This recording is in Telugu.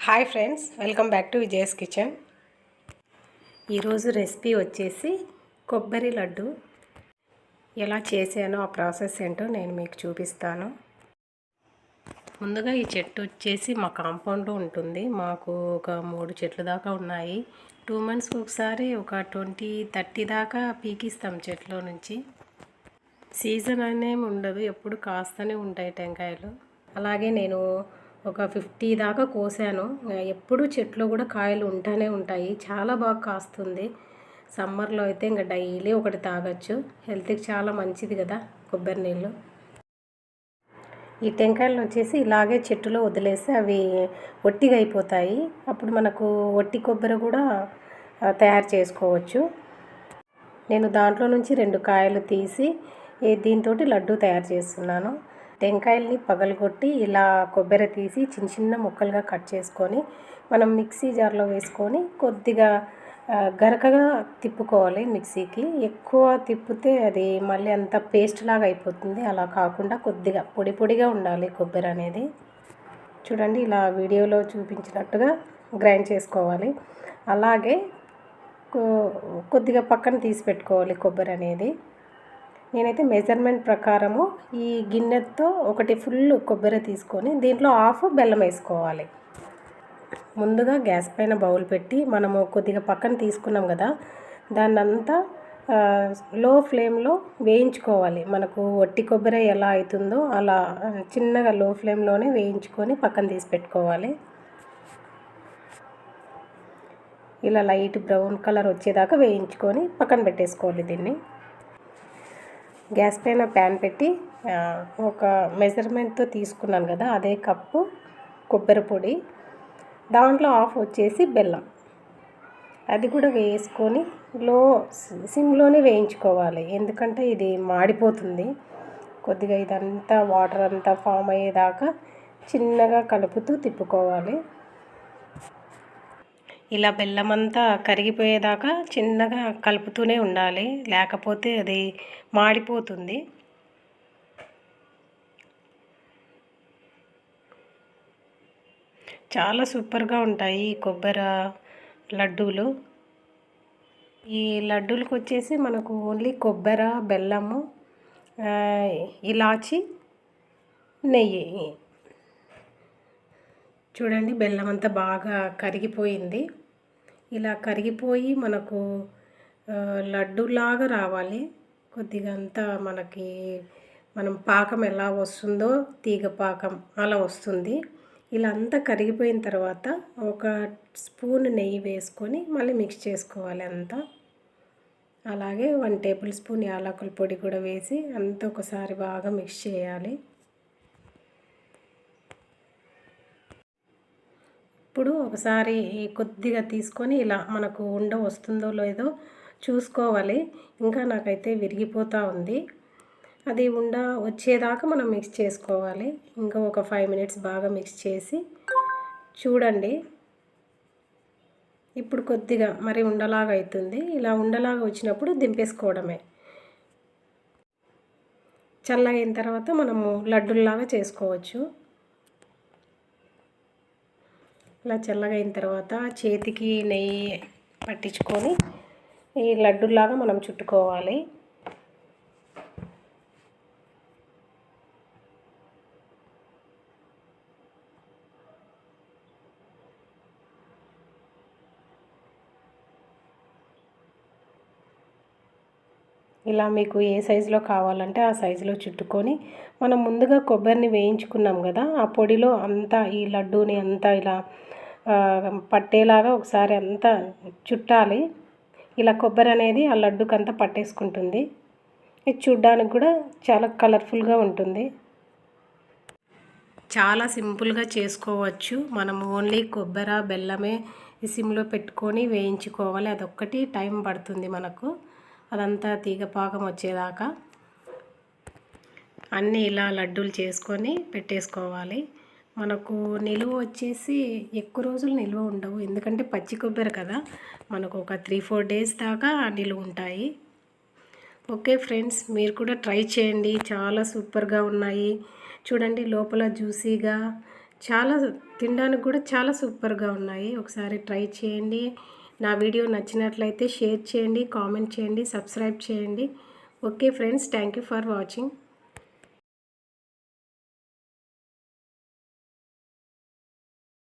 Hi friends, welcome back to Vijayan kitchen. ఈరోజు రెసిపీ వచ్చేసి కొబ్బరి లడ్డు. ఎలా చేశానో ఆ ప్రాసెస్ ఏంటో నేను మీకు చూపిస్తాను. ముందుగా ఈ చెట్టు వచ్చేసి మా కాంపౌండ్లో ఉంటుంది. మాకు ఒక 3 చెట్లు దాకా ఉన్నాయి. 2 monthsకి ఒకసారి ఒక 20-30 దాకా పీకిస్తాం చెట్లో నుంచి. సీజన్ అనేమి ఉండదు, ఎప్పుడు కాస్తూనే ఉంటాయి టెంకాయలు. అలాగే నేను ఒక 50 దాకా కోసాను. ఎప్పుడు చెట్లో కూడా కాయలు ఉంటూనే ఉంటాయి. చాలా బాగా కాస్తుంది. సమ్మర్లో అయితే ఇంకా డైలీ ఒకటి తాగొచ్చు. హెల్త్కి చాలా మంచిది కదా కొబ్బరి నీళ్ళు. ఈ టెంకాయలను వచ్చేసి ఇలాగే చెట్టులో వదిలేస్తే అవి ఒట్టిగా అయిపోతాయి. అప్పుడు మనకు ఒట్టి కొబ్బరి కూడా తయారు చేసుకోవచ్చు. నేను దాంట్లో నుంచి 2 కాయలు తీసి దీంతో లడ్డు తయారు చేస్తున్నాను. టెంకాయల్ని పగలగొట్టి ఇలా కొబ్బరి తీసి చిన్న చిన్న ముక్కలుగా కట్ చేసుకొని మనం మిక్సీ జార్లో వేసుకొని కొద్దిగా గరకగా తిప్పుకోవాలి. మిక్సీకి ఎక్కువ తిప్పితే అది మళ్ళీ అంత పేస్ట్ లాగా అయిపోతుంది. అలా కాకుండా కొద్దిగా పొడి పొడిగా ఉండాలి కొబ్బరి అనేది. చూడండి, ఇలా వీడియోలో చూపించినట్టుగా గ్రైండ్ చేసుకోవాలి. అలాగే కొద్దిగా పక్కన తీసి పెట్టుకోవాలి కొబ్బరి అనేది. నేనైతే మెజర్మెంట్ ప్రకారము ఈ గిన్నెతో ఒకటి ఫుల్ కొబ్బరి తీసుకొని దీంట్లో హాఫ్ బెల్లం వేసుకోవాలి. ముందుగా గ్యాస్ పైన బౌల్ పెట్టి మనము కొద్దిగా పక్కన తీసుకున్నాం కదా, దాన్నంతా లో ఫ్లేమ్లో వేయించుకోవాలి. మనకు వట్టి కొబ్బరి ఎలా అవుతుందో అలా చిన్నగా లో ఫ్లేమ్లోనే వేయించుకొని పక్కన తీసి పెట్టుకోవాలి. ఇలా లైట్ బ్రౌన్ కలర్ వచ్చేదాకా వేయించుకొని పక్కన పెట్టేసుకోవాలి. దీన్ని గ్యాస్ పైన ప్యాన్ పెట్టి ఒక మెజర్మెంట్తో తీసుకున్నాను కదా, అదే కప్పు కొబ్బరి పొడి, దాంట్లో హాఫ్ వచ్చేసి బెల్లం, అది కూడా వేసుకొని సిమ్లోనే వేయించుకోవాలి. ఎందుకంటే ఇది మాడిపోతుంది. కొద్దిగా ఇదంతా వాటర్ అంతా ఫామ్ అయ్యేదాకా చిన్నగా కలుపుతూ తిప్పుకోవాలి. ఇలా బెల్లం అంతా కరిగిపోయేదాకా చిన్నగా కలుపుతూనే ఉండాలి, లేకపోతే అది మాడిపోతుంది. చాలా సూపర్గా ఉంటాయి ఈ కొబ్బరి లడ్డూలు. ఈ లడ్డూలకు వచ్చేసి మనకు ఓన్లీ కొబ్బరి, బెల్లము, ఇలాచి, నెయ్యి. చూడండి, బెల్లం అంతా బాగా కరిగిపోయింది. ఇలా కరిగిపోయి మనకు లడ్డూలాగా రావాలి. కొద్దిగా అంతా మనకి మనం పాకం ఎలా వస్తుందో తీగ పాకం అలా వస్తుంది. ఇలా అంతా కరిగిపోయిన తర్వాత ఒక స్పూన్ నెయ్యి వేసుకొని మళ్ళీ మిక్స్ చేసుకోవాలి అంతా. అలాగే 1 tablespoon యాలకుల పొడి కూడా వేసి అంతా ఒకసారి బాగా మిక్స్ చేయాలి. ఇప్పుడు ఒకసారి కొద్దిగా తీసుకొని ఇలా మనకు ఉండ వస్తుందో లేదో చూసుకోవాలి. ఇంకా నాకైతే విరిగిపోతూ ఉంది. అది ఉండ వచ్చేదాకా మనం మిక్స్ చేసుకోవాలి. ఇంకా ఒక 5 minutes బాగా మిక్స్ చేసి చూడండి. ఇప్పుడు కొద్దిగా మరి ఉండలాగా అవుతుంది. ఇలా ఉండలాగా వచ్చినప్పుడు దింపేసుకోవడమే. చల్లగైన తర్వాత మనము లడ్డుల్లాగా చేసుకోవచ్చు. ఇలా చల్లగా అయిన తర్వాత చేతికి నెయ్యి పట్టించుకొని ఈ లడ్డులాగా మనం చుట్టుకోవాలి. ఇలా మీకు ఏ సైజులో కావాలంటే ఆ సైజులో చుట్టుకొని మనం ముందుగా కొబ్బరిని వేయించుకున్నాం కదా, ఆ పొడిలో అంతా ఈ లడ్డూని అంతా ఇలా పట్టేలాగా ఒకసారి అంతా చుట్టాలి. ఇలా కొబ్బరి అనేది ఆ లడ్డుకంతా పట్టేసుకుంటుంది. ఇది చూడ్డానికి కూడా చాలా కలర్ఫుల్గా ఉంటుంది. చాలా సింపుల్గా చేసుకోవచ్చు. మనం ఓన్లీ కొబ్బరి, బెల్లమే సిమ్లో పెట్టుకొని వేయించుకోవాలి. అదొక్కటి టైం పడుతుంది మనకు, అదంతా తీగ పాకం వచ్చేదాకా. అన్నీ ఇలా లడ్డూలు చేసుకొని పెట్టేసుకోవాలి. మనకు నిలువ వచ్చేసి ఎక్కువ రోజులు నిల్వ ఉండవు, ఎందుకంటే పచ్చి కొబ్బరి కదా, మనకు ఒక 3-4 days దాకా నిలువ ఉంటాయి. ఓకే ఫ్రెండ్స్, మీరు కూడా ట్రై చేయండి. చాలా సూపర్గా ఉన్నాయి. చూడండి, లోపల జ్యూసీగా చాలా తినడానికి కూడా చాలా సూపర్గా ఉన్నాయి. ఒకసారి ట్రై చేయండి. నా వీడియో నచ్చినట్లయితే షేర్ చేయండి, కామెంట్ చేయండి, సబ్స్క్రైబ్ చేయండి. Okay friends, thank you for watching.